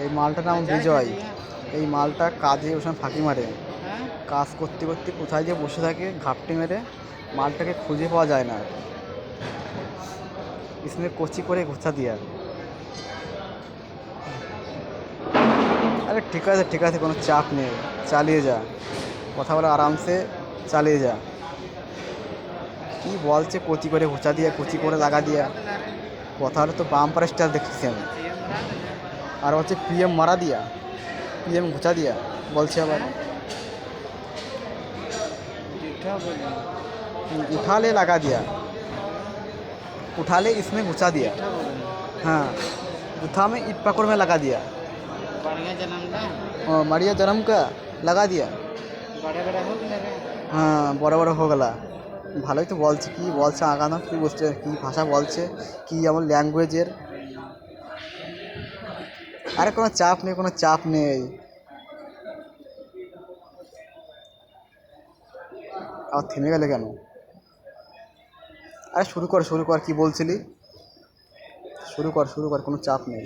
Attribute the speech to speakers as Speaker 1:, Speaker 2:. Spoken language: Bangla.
Speaker 1: এই মালটার নাম বিজয়। এই মালটা কাজে ওর সময় ফাঁকি মারে, কাজ করতে করতে কোথায় যে বসে থাকে ঘাপটি মেরে, মালটাকে খুঁজে পাওয়া যায় না। इसमें कोची করে ঘুষা দিয়া। আরে ঠিক আছে, কোনো চাপ নেই, চালিয়ে যা, কথা বলে আরামসে চালিয়ে যা। কি বলছে কচি করে ঘুষা দিয়া, কচি করে লাগা দিয়া, কথা হলে তো বাম্পার স্টাইল দেখতেছি আমি। আর হচ্ছে পিএম মারা দিয়া, পিএম ঘুষা দিয়া বলছে আবার। उठा ले लगा दिया, उठा ले इसमें घुसा दिया। हाँ, उठा में ईट पकड़ में लगा दिया।
Speaker 2: बढ़िया जन्म ना।
Speaker 1: मारिया जन्म का लगा दिया।
Speaker 2: बड़े बड़े हो गए रे।
Speaker 1: হ্যাঁ, বড় বড় হয়ে গেলা। ভালোই তো বলছে, কি বলছে আগানো, কি বলছে, কি ভাষা বলছে, কি এমন ল্যাঙ্গুয়েজের। আরে কোনো চাপ নেই, কোনো চাপ নেই। আর থেমে গেলে কেন? আরে শুরু কর, কি বলছিলি? শুরু কর, কোনো চাপ নেই।